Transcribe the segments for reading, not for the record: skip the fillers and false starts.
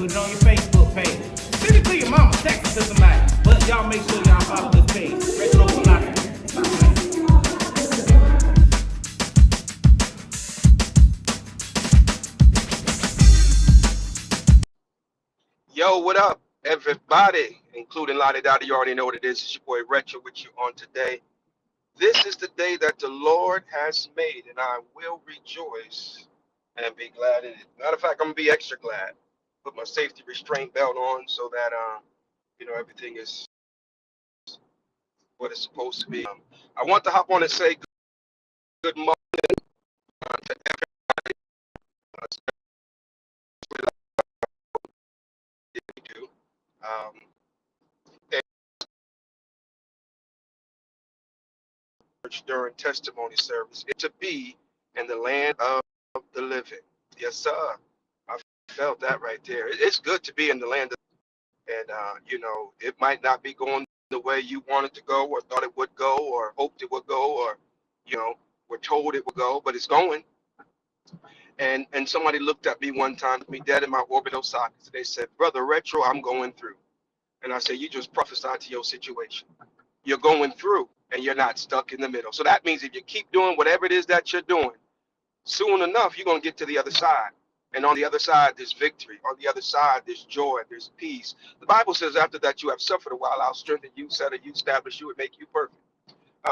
put it on your Facebook page. Send it to your mama, text it to somebody. But y'all make sure y'all follow this page. Retro Philosophy. Yo, what up, everybody, including Lottie Dottie? You already know what it is. It's your boy Retro with you on today. This is the day that the Lord has made, and I will rejoice and be glad in it. Matter of fact, I'm gonna be extra glad. Put my safety restraint belt on so that everything is what it's supposed to be. I want to hop on and say good morning to everybody. We do. Um, During testimony service, it to be in the land of the living. Yes, sir. I felt that right there. It's good to be in the land of, and it might not be going the way you wanted to go, or thought it would go, or hoped it would go, or you know, were told it would go, but it's going. And somebody looked at me one time, me dead in my orbital sockets. They said, "Brother Retro, I'm going through." And I said, "You just prophesied to your situation. You're going through, and you're not stuck in the middle. So that means if you keep doing whatever it is that you're doing, soon enough, you're going to get to the other side. And on the other side, there's victory. On the other side, there's joy. There's peace. The Bible says after that you have suffered a while, I'll strengthen you, settle you, establish you, and make you perfect.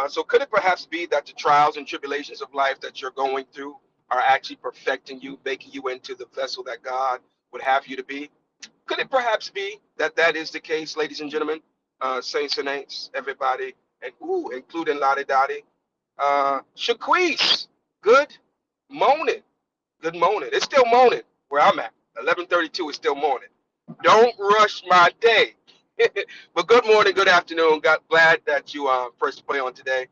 So could it perhaps be that the trials and tribulations of life that you're going through are actually perfecting you, making you into the vessel that God would have you to be? Could it perhaps be that that is the case, ladies and gentlemen, saints and ain'ts, everybody, and including Lottie Dottie? Shaquise, good morning. Good morning. It's still morning where I'm at. 11:32 is still morning. Don't rush my day. But good morning, good afternoon. Glad that you first play on today,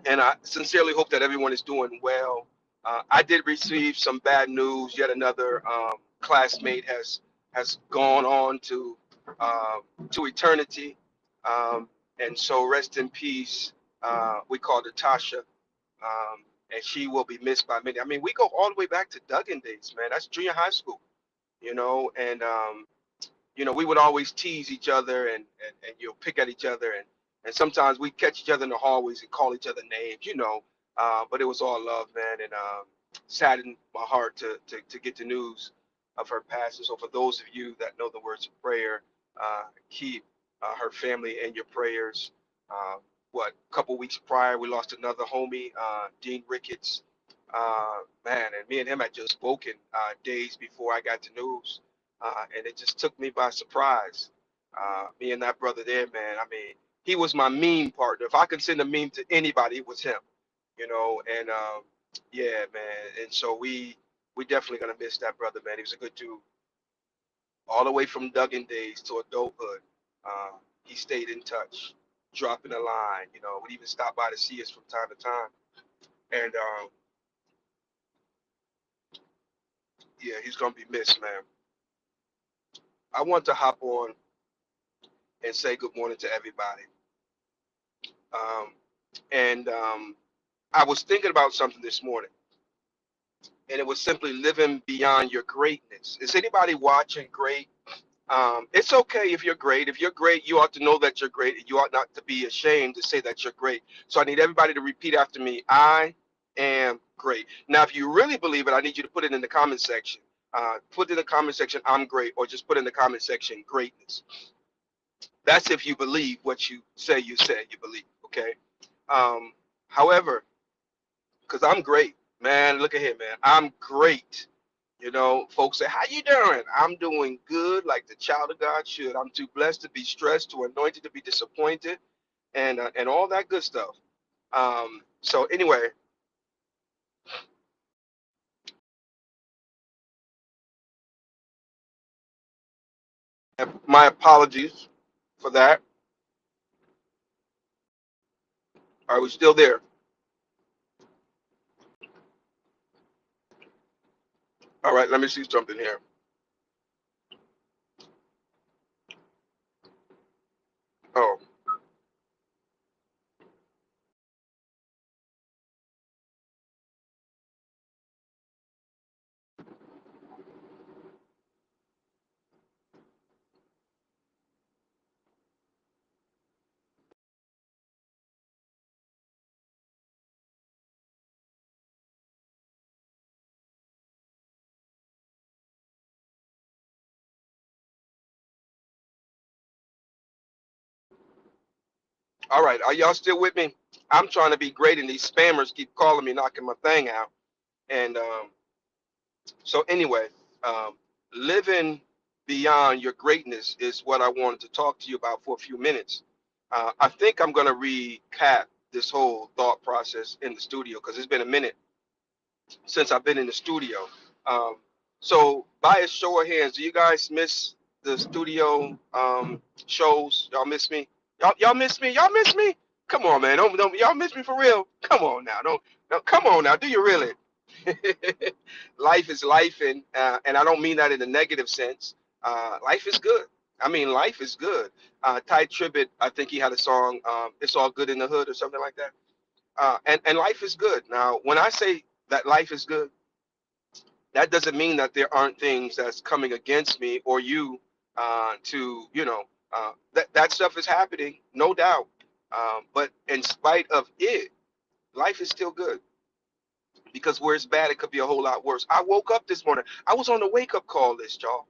and I sincerely hope that everyone is doing well. I did receive some bad news. Yet another classmate has gone on to eternity, and so rest in peace. We called her Tasha, and she will be missed by many. I mean, we go all the way back to Duggan days, man. That's junior high school, and we would always tease each other and pick at each other, and sometimes we catch each other in the hallways and call each other names. But it was all love, man, and saddened my heart to get the news of her passing. So for those of you that know the words of prayer, keep her family in your prayers. Uh, a couple weeks prior, we lost another homie, Dean Ricketts. Man, and me and him had just spoken days before I got the news, and it just took me by surprise. Me and that brother there, man. I mean, he was my meme partner. If I could send a meme to anybody, it was him. And yeah, man. And so we definitely gonna miss that brother, man. He was a good dude, all the way from Duggan days to adulthood. He stayed in touch, dropping a line. Would even stop by to see us from time to time. And yeah, he's gonna be missed, man. I want to hop on and say good morning to everybody. Um, and I was thinking about something this morning, and it was simply living beyond your greatness. Is anybody watching great? It's okay if you're great. If you're great, you ought to know that you're great. You ought not to be ashamed to say that you're great. So I need everybody to repeat after me. I am great. Now, if you really believe it, I need you to put it in the comment section. Put in the comment section, I'm great, or just put in the comment section, greatness. That's if you believe what you believe, okay? Um, However, because I'm great, man, look at here, man. I'm great. Folks say, how you doing? I'm doing good like the child of God should. I'm too blessed to be stressed, too anointed to be disappointed, and all that good stuff. So anyway, my apologies for that. Are we still there? All right, let me see something here. Oh, All right, are y'all still with me? I'm trying to be great, and these spammers keep calling me, knocking my thing out. And so anyway, um, living beyond your greatness is what I wanted to talk to you about for a few minutes. I think I'm going to recap this whole thought process in the studio because it's been a minute since I've been in the studio. Um, so by a show of hands, do you guys miss the studio shows? Y'all miss me? Y'all miss me? Y'all miss me? Come on, man. Don't y'all miss me for real? Come on now. Don't come on now. Do you really? Life is life, and I don't mean that in a negative sense. Life is good. I mean, life is good. Ty Tribbett, I think he had a song, "It's All Good in the Hood" or something like that. And life is good. Now, when I say that life is good, that doesn't mean that there aren't things that's coming against me or you to, that stuff is happening, no doubt. But in spite of it, life is still good because where it's bad, it could be a whole lot worse. I woke up this morning. I was on the wake up call list, y'all.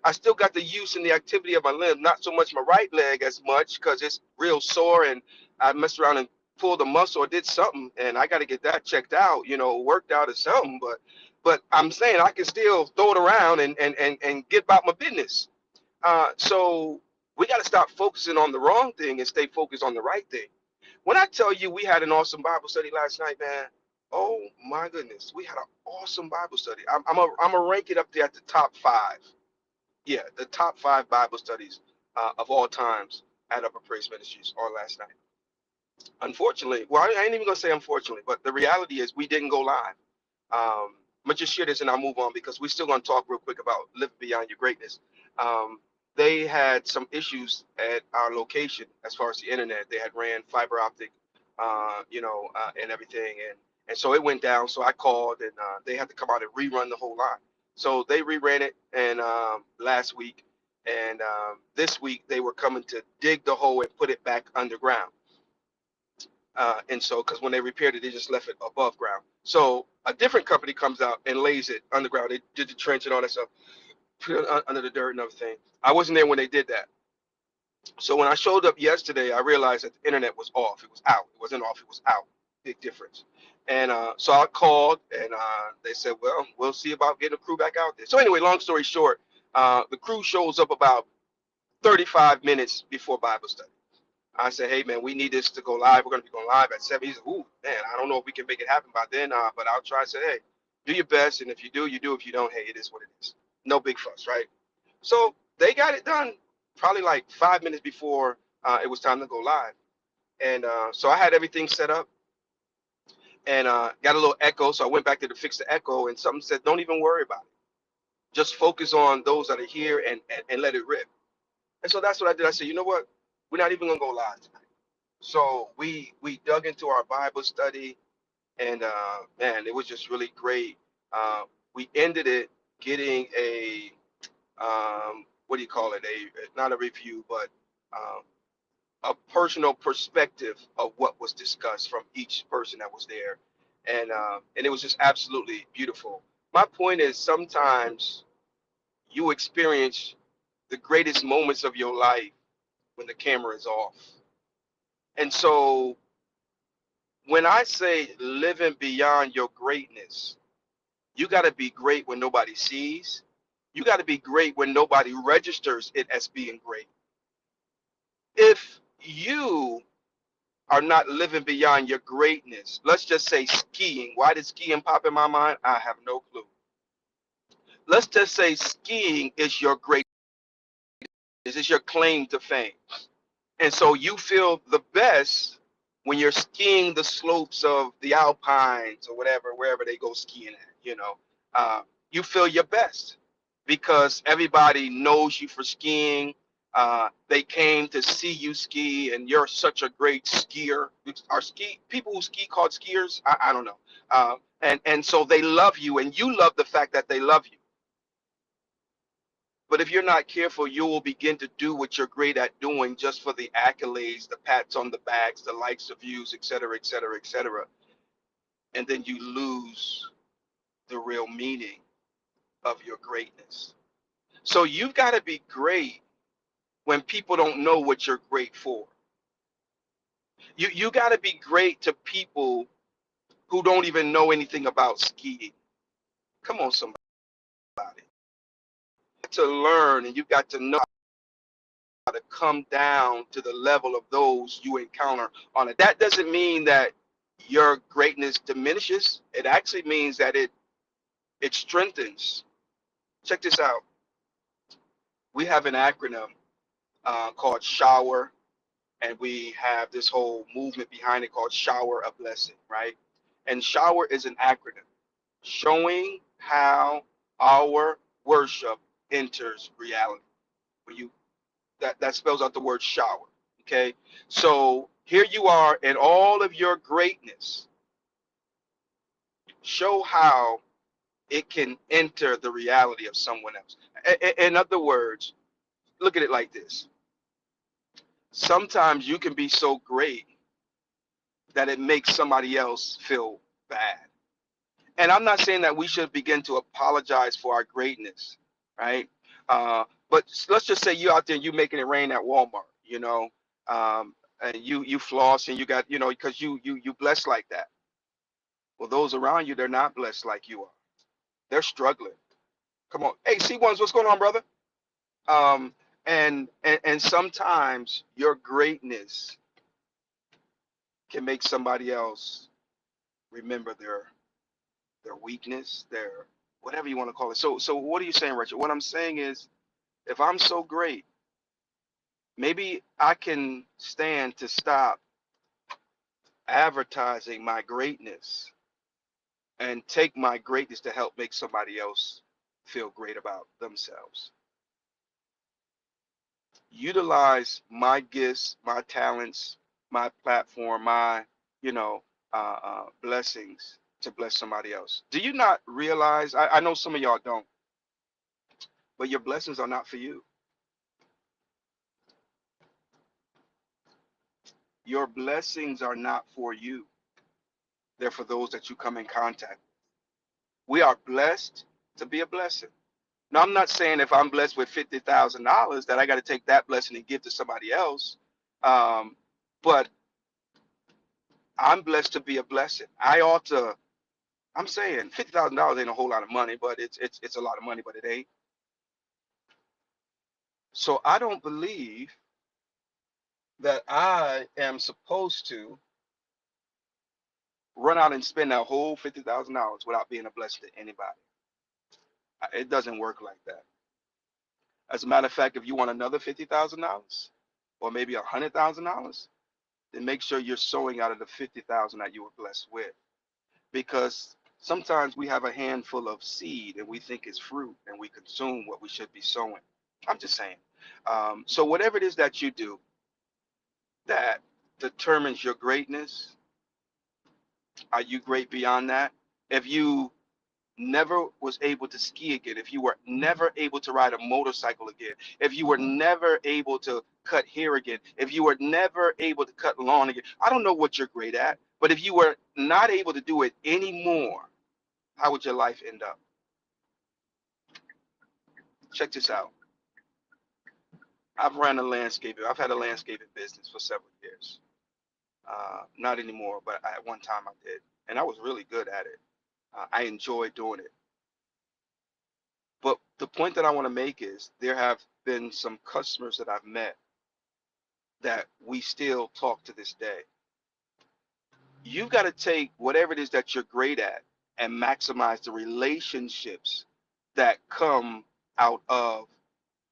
I still got the use and the activity of my limb, not so much my right leg as much because it's real sore and I messed around and pulled a muscle or did something and I got to get that checked out, worked out or something. But I'm saying I can still throw it around and get about my business. So we got to stop focusing on the wrong thing and stay focused on the right thing. When I tell you we had an awesome Bible study last night, man, oh my goodness, we had an awesome Bible study. I'm a rank it up there at the top five. Yeah, the top five Bible studies of all times at Upper Praise Ministries on last night. Unfortunately, well, I ain't even gonna say unfortunately, but the reality is we didn't go live. I'm gonna just share this and I'll move on because we're still gonna talk real quick about living beyond your greatness. Um, they had some issues at our location as far as the internet. They had ran fiber optic, and everything, and so it went down. So I called and they had to come out and rerun the whole line. So they reran it and last week, and this week they were coming to dig the hole and put it back underground. And so, because when they repaired it, they just left it above ground. So a different company comes out and lays it underground. They did the trench and all that stuff, put it under the dirt and everything. I wasn't there when they did that. So when I showed up yesterday, I realized that the internet was off. It was out. It wasn't off. It was out. Big difference. And so I called, and they said, "Well, we'll see about getting a crew back out there." So anyway, long story short, the crew shows up about 35 minutes before Bible study. I said, "Hey, man, we need this to go live. We're going to be going live at 7." He said, "Ooh, man, I don't know if we can make it happen by then, but I'll try." I said, "Hey, do your best, and if you do, you do. If you don't, hey, it is what it is. No big fuss, right?" So they got it done probably like 5 minutes before it was time to go live. And so I had everything set up and got a little echo. So I went back there to fix the echo, and something said, "Don't even worry about it. Just focus on those that are here and let it rip." And so that's what I did. I said, "You know what? We're not even going to go live tonight." So we dug into our Bible study, and man, it was just really great. We ended it getting a what do you call it? Not a review, but um, a personal perspective of what was discussed from each person that was there, and it was just absolutely beautiful. My point is, sometimes you experience the greatest moments of your life when the camera is off, and so when I say living beyond your greatness, you got to be great when nobody sees. You got to be great when nobody registers it as being great. If you are not living beyond your greatness, let's just say skiing. Why did skiing pop in my mind? I have no clue. Let's just say skiing is your greatness, is your claim to fame. And so you feel the best when you're skiing the slopes of the Alpines or whatever, wherever they go skiing at. Uh, you feel your best because everybody knows you for skiing. They came to see you ski, and you're such a great skier. Are ski people who ski called skiers? I don't know. And so they love you, and you love the fact that they love you. But if you're not careful, you will begin to do what you're great at doing just for the accolades, the pats on the backs, the likes, the views, et cetera, et cetera, et cetera. And then you lose the real meaning of your greatness. So you've got to be great when people don't know what you're great for. You got to be great to people who don't even know anything about skiing. Come on, somebody. To learn, and you've got to know how to come down to the level of those you encounter on it. That doesn't mean that your greatness diminishes. It actually means that it strengthens. Check this out. We have an acronym called SHOWER, and we have this whole movement behind it called Shower a Blessing, right? And SHOWER is an acronym showing how our worship enters reality. When you that spells out the word shower. Okay, so here you are in all of your greatness. Show how it can enter the reality of someone else. In other words, look at it like this. Sometimes you can be so great that it makes somebody else feel bad. And I'm not saying that we should begin to apologize for our greatness, right? But let's just say you out there, you making it rain at Walmart, and you floss and you got, because you blessed like that. Well, those around you, they're not blessed like you are. They're struggling. Come on, hey, C1s, what's going on, brother? Um, and sometimes your greatness can make somebody else remember their weakness, their whatever you want to call it. So what are you saying, Richard? What I'm saying is, if I'm so great, maybe I can stand to stop advertising my greatness and take my greatness to help make somebody else feel great about themselves. Utilize my gifts, my talents, my platform, my, blessings to bless somebody else. Do you not realize? I know some of y'all don't, but your blessings are not for you. Your blessings are not for you. They're for those that you come in contact with. We are blessed to be a blessing. Now, I'm not saying if I'm blessed with $50,000 that I got to take that blessing and give to somebody else. Um, but I'm blessed to be a blessing. I'm saying $50,000 ain't a whole lot of money, but it's a lot of money, but it ain't. So I don't believe that I am supposed to run out and spend that whole $50,000 without being a blessing to anybody. It doesn't work like that. As a matter of fact, if you want another $50,000 or maybe $100,000, then make sure you're sowing out of the 50,000 that you were blessed with. Because sometimes we have a handful of seed and we think it's fruit and we consume what we should be sowing. I'm just saying. So whatever it is that you do that determines your greatness, are you great beyond that? If you never was able to ski again, if you were never able to ride a motorcycle again, if you were never able to cut hair again, if you were never able to cut lawn again, I don't know what you're great at, but if you were not able to do it anymore, how would your life end up? Check this out. I've had a landscaping business for several years. Not anymore, but at one time I did. And I was really good at it. I enjoyed doing it. But the point that I want to make is there have been some customers that I've met that we still talk to this day. You've got to take whatever it is that you're great at and maximize the relationships that come out of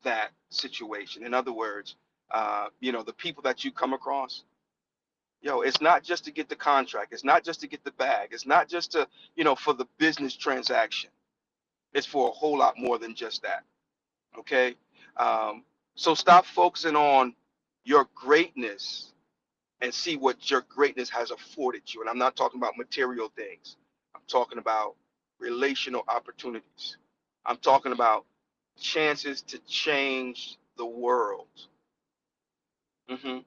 that situation. In other words, the people that you come across, it's not just to get the contract. It's not just to get the bag. It's not just to, for the business transaction. It's for a whole lot more than just that. Okay. Um, so stop focusing on your greatness and see what your greatness has afforded you. And I'm not talking about material things. I'm talking about relational opportunities. I'm talking about chances to change the world. Hmm.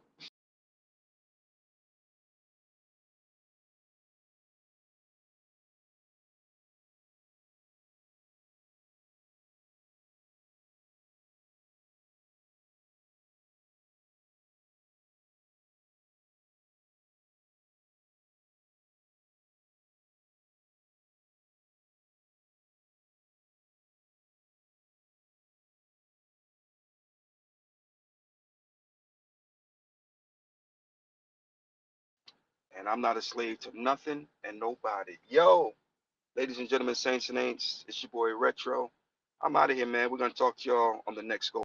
And I'm not a slave to nothing and nobody. Yo, ladies and gentlemen, saints and ain'ts, it's your boy Retro. I'm out of here, man. We're gonna talk to y'all on the next go